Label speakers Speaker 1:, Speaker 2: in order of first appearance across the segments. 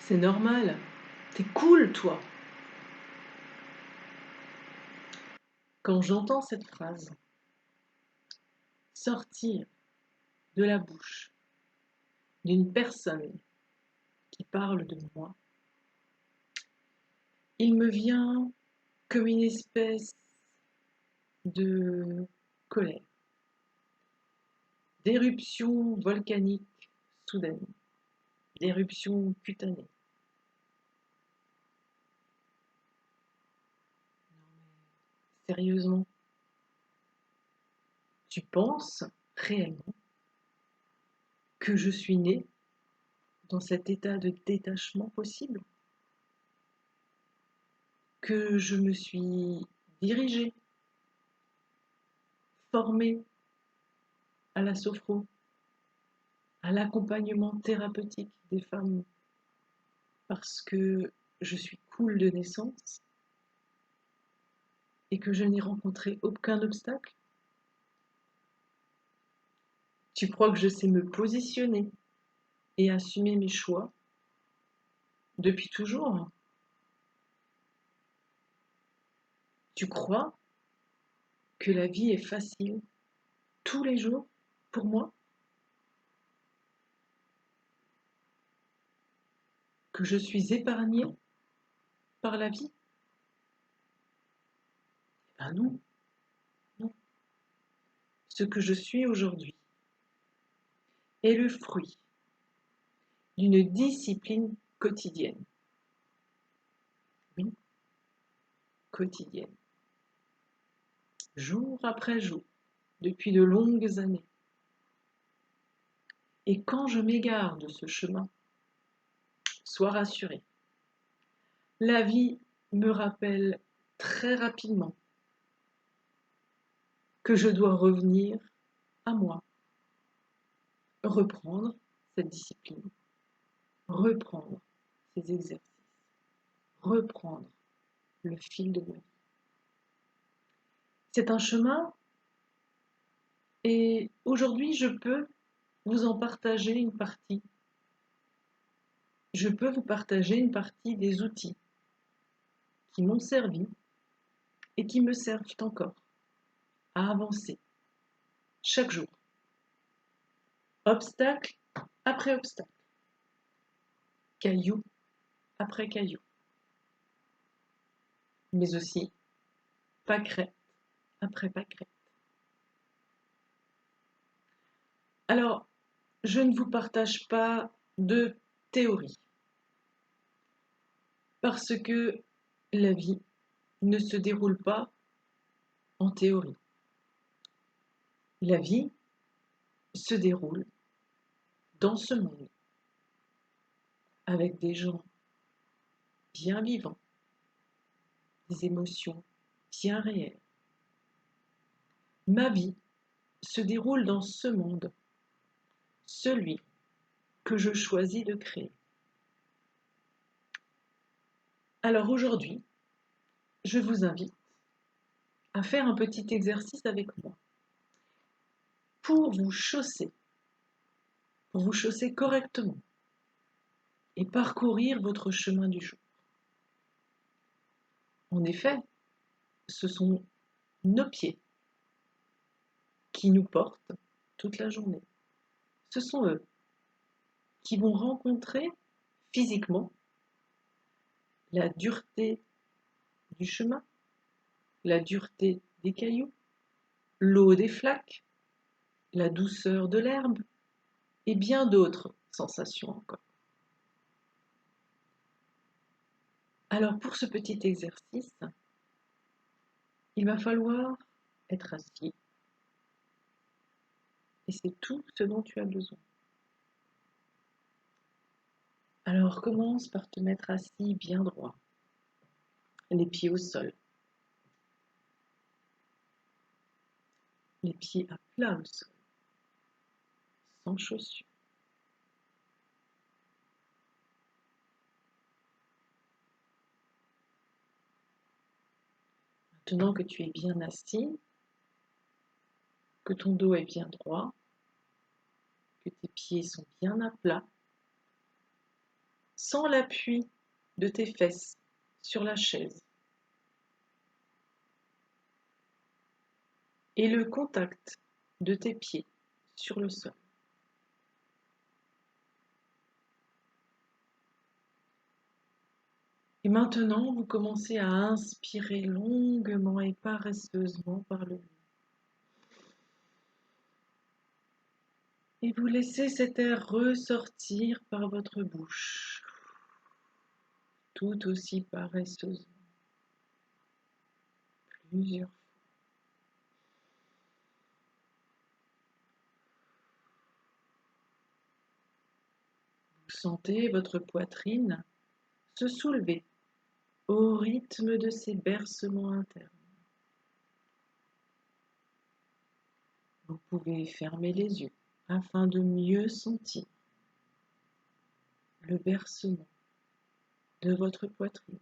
Speaker 1: C'est normal. T'es cool, toi. Quand j'entends cette phrase sortir de la bouche d'une personne qui parle de moi, il me vient comme une espèce de colère, d'éruption volcanique soudaine, d'éruption cutanée. Sérieusement, tu penses réellement que je suis née dans cet état de détachement possible? Que je me suis dirigée, formée à la sophro, à l'accompagnement thérapeutique des femmes parce que je suis cool de naissance et que je n'ai rencontré aucun obstacle? Tu crois que je sais me positionner et assumer mes choix depuis toujours? Tu crois que la vie est facile tous les jours pour moi? Que je suis épargnée par la vie? Ben non, non. Ce que je suis aujourd'hui est le fruit d'une discipline quotidienne. Oui, quotidienne. Jour après jour, depuis de longues années. Et quand je m'égare de ce chemin, sois rassuré, la vie me rappelle très rapidement que je dois revenir à moi, reprendre cette discipline, reprendre ces exercices, reprendre le fil de ma vie. C'est un chemin et aujourd'hui je peux vous en partager une partie. Je peux vous partager une partie des outils qui m'ont servi et qui me servent encore à avancer chaque jour, obstacle après obstacle, caillou après caillou, mais aussi pâquerette après pâquerette. Alors, je ne vous partage pas de théorie, parce que la vie ne se déroule pas en théorie. La vie se déroule dans ce monde, avec des gens bien vivants, des émotions bien réelles. Ma vie se déroule dans ce monde, celui que je choisis de créer. Alors aujourd'hui, je vous invite à faire un petit exercice avec moi pour vous chausser correctement et parcourir votre chemin du jour. En effet, ce sont nos pieds qui nous portent toute la journée. Ce sont eux qui vont rencontrer physiquement la dureté du chemin, la dureté des cailloux, l'eau des flaques, la douceur de l'herbe et bien d'autres sensations encore. Alors pour ce petit exercice, il va falloir être assis et c'est tout ce dont tu as besoin. Alors commence par te mettre assis bien droit, les pieds au sol, les pieds à plat au sol, sans chaussures. Maintenant que tu es bien assis, que ton dos est bien droit, que tes pieds sont bien à plat, Sens l'appui de tes fesses sur la chaise et le contact de tes pieds sur le sol. Et maintenant, vous commencez à inspirer longuement et paresseusement par le nez. Et vous laissez cet air ressortir par votre bouche, tout aussi paresseusement, plusieurs fois. Vous sentez votre poitrine se soulever au rythme de ces bercements internes. Vous pouvez fermer les yeux afin de mieux sentir le bercement de votre poitrine,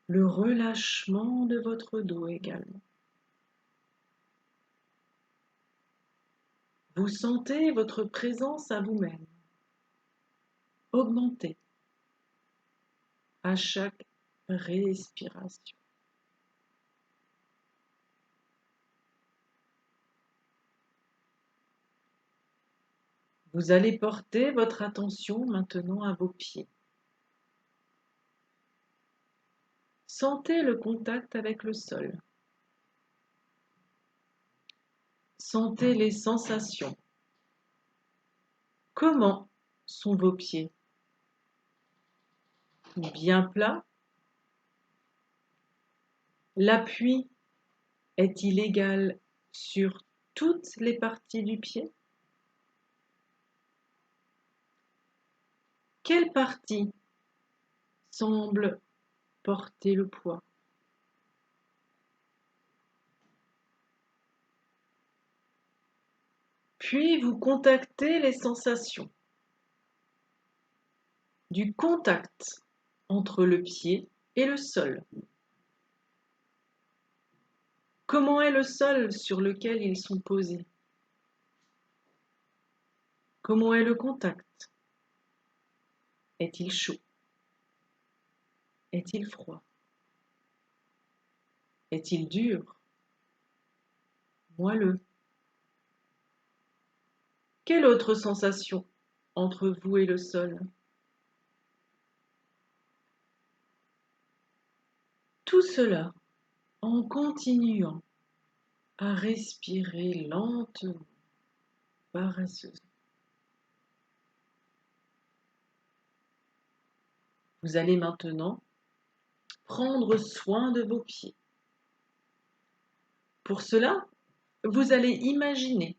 Speaker 1: le relâchement de votre dos également. Vous sentez votre présence à vous-même augmenter à chaque respiration. Vous allez porter votre attention maintenant à vos pieds. Sentez le contact avec le sol. Sentez les sensations. Comment sont vos pieds? Bien plats? L'appui est-il égal sur toutes les parties du pied? Quelle partie semble porter le poids? Puis vous contactez les sensations du contact entre le pied et le sol. Comment est le sol sur lequel ils sont posés? Comment est le contact? Est-il chaud? Est-il froid? Est-il dur? Moelleux? Quelle autre sensation entre vous et le sol? Tout cela en continuant à respirer lentement, paresseusement. Vous allez maintenant prendre soin de vos pieds. Pour cela, vous allez imaginer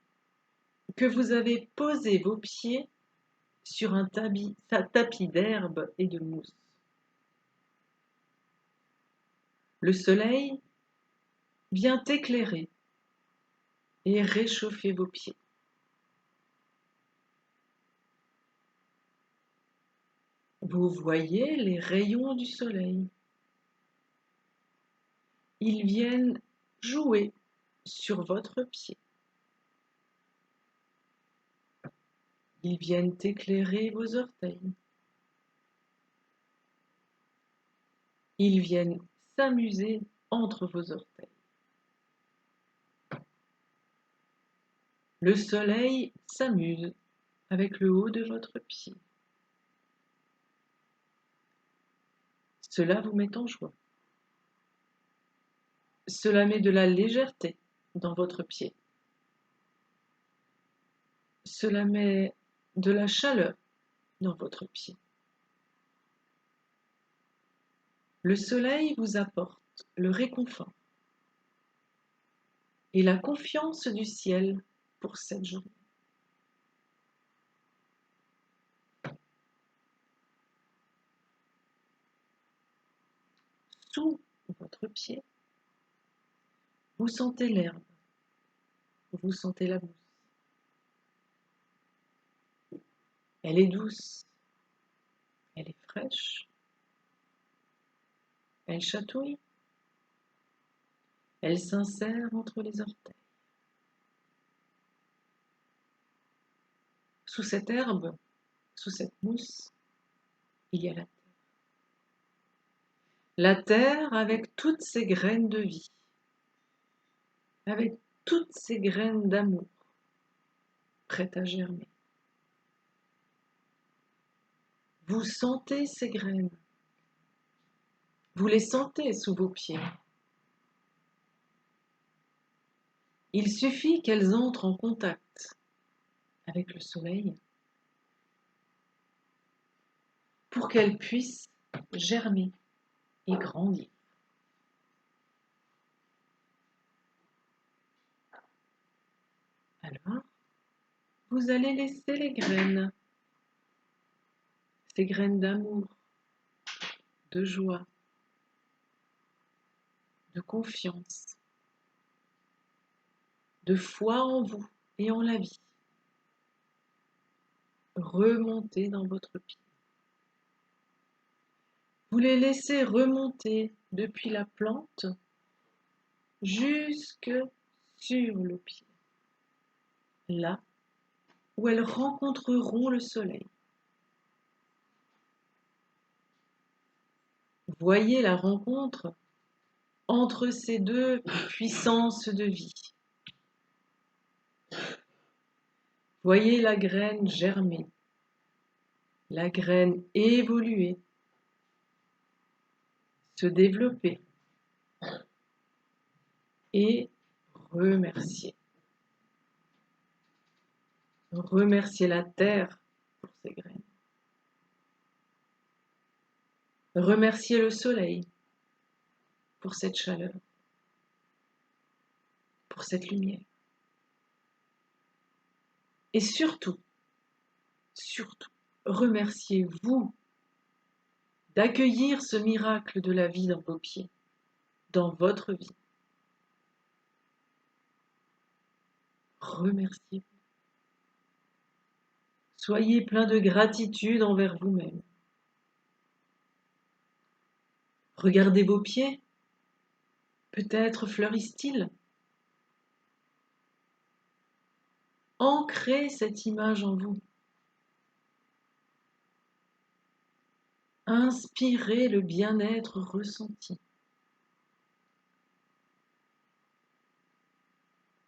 Speaker 1: que vous avez posé vos pieds sur un tapis d'herbe et de mousse. Le soleil vient éclairer et réchauffer vos pieds. Vous voyez les rayons du soleil. Ils viennent jouer sur votre pied. Ils viennent éclairer vos orteils. Ils viennent s'amuser entre vos orteils. Le soleil s'amuse avec le haut de votre pied. Cela vous met en joie. Cela met de la légèreté dans votre pied. Cela met de la chaleur dans votre pied. Le soleil vous apporte le réconfort et la confiance du ciel pour cette journée. Sous votre pied, vous sentez l'herbe, vous sentez la mousse. Elle est douce, elle est fraîche, elle chatouille, elle s'insère entre les orteils. Sous cette herbe, sous cette mousse, il y a la terre. La terre avec toutes ses graines de vie, avec toutes ses graines d'amour, prêtes à germer. Vous sentez ces graines, vous les sentez sous vos pieds. Il suffit qu'elles entrent en contact avec le soleil pour qu'elles puissent germer et grandir. Alors, vous allez laisser les graines, ces graines d'amour, de joie, de confiance, de foi en vous et en la vie, remonter dans votre pied. Vous les laissez remonter depuis la plante jusque sur le pied, là où elles rencontreront le soleil. Voyez la rencontre entre ces deux puissances de vie. Voyez la graine germer, la graine évoluer, se développer et remercier. Remercier la terre pour ses graines. Remercier le soleil pour cette chaleur, pour cette lumière. Et surtout, remerciez-vous d'accueillir ce miracle de la vie dans vos pieds, dans votre vie. Remerciez-vous. Soyez plein de gratitude envers vous-même. Regardez vos pieds. Peut-être fleurissent-ils. Ancrez cette image en vous. Inspirez le bien-être ressenti.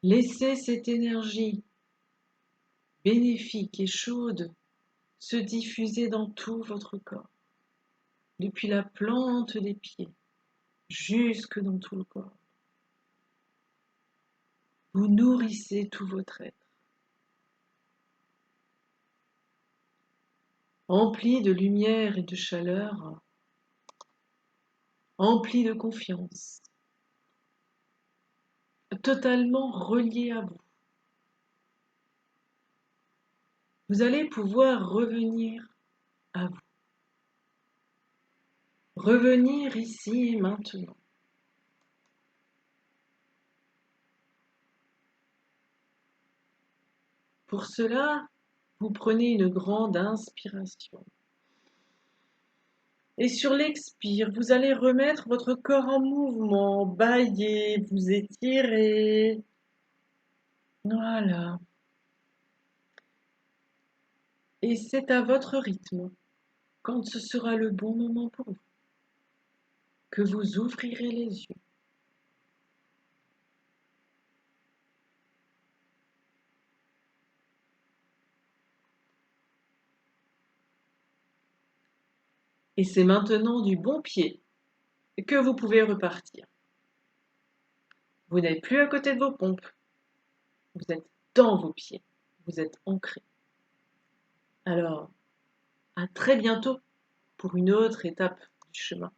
Speaker 1: Laissez cette énergie bénéfique et chaude se diffuser dans tout votre corps, depuis la plante des pieds jusque dans tout le corps. Vous nourrissez tout votre être, empli de lumière et de chaleur, empli de confiance, totalement relié à vous. Vous allez pouvoir revenir à vous. Revenir ici et maintenant. Pour cela, vous prenez une grande inspiration. Et sur l'expire, vous allez remettre votre corps en mouvement, bâiller, vous étirer. Voilà. Et c'est à votre rythme, quand ce sera le bon moment pour vous, que vous ouvrirez les yeux. Et c'est maintenant du bon pied que vous pouvez repartir. Vous n'êtes plus à côté de vos pompes. Vous êtes dans vos pieds. Vous êtes ancrés. Alors, à très bientôt pour une autre étape du chemin.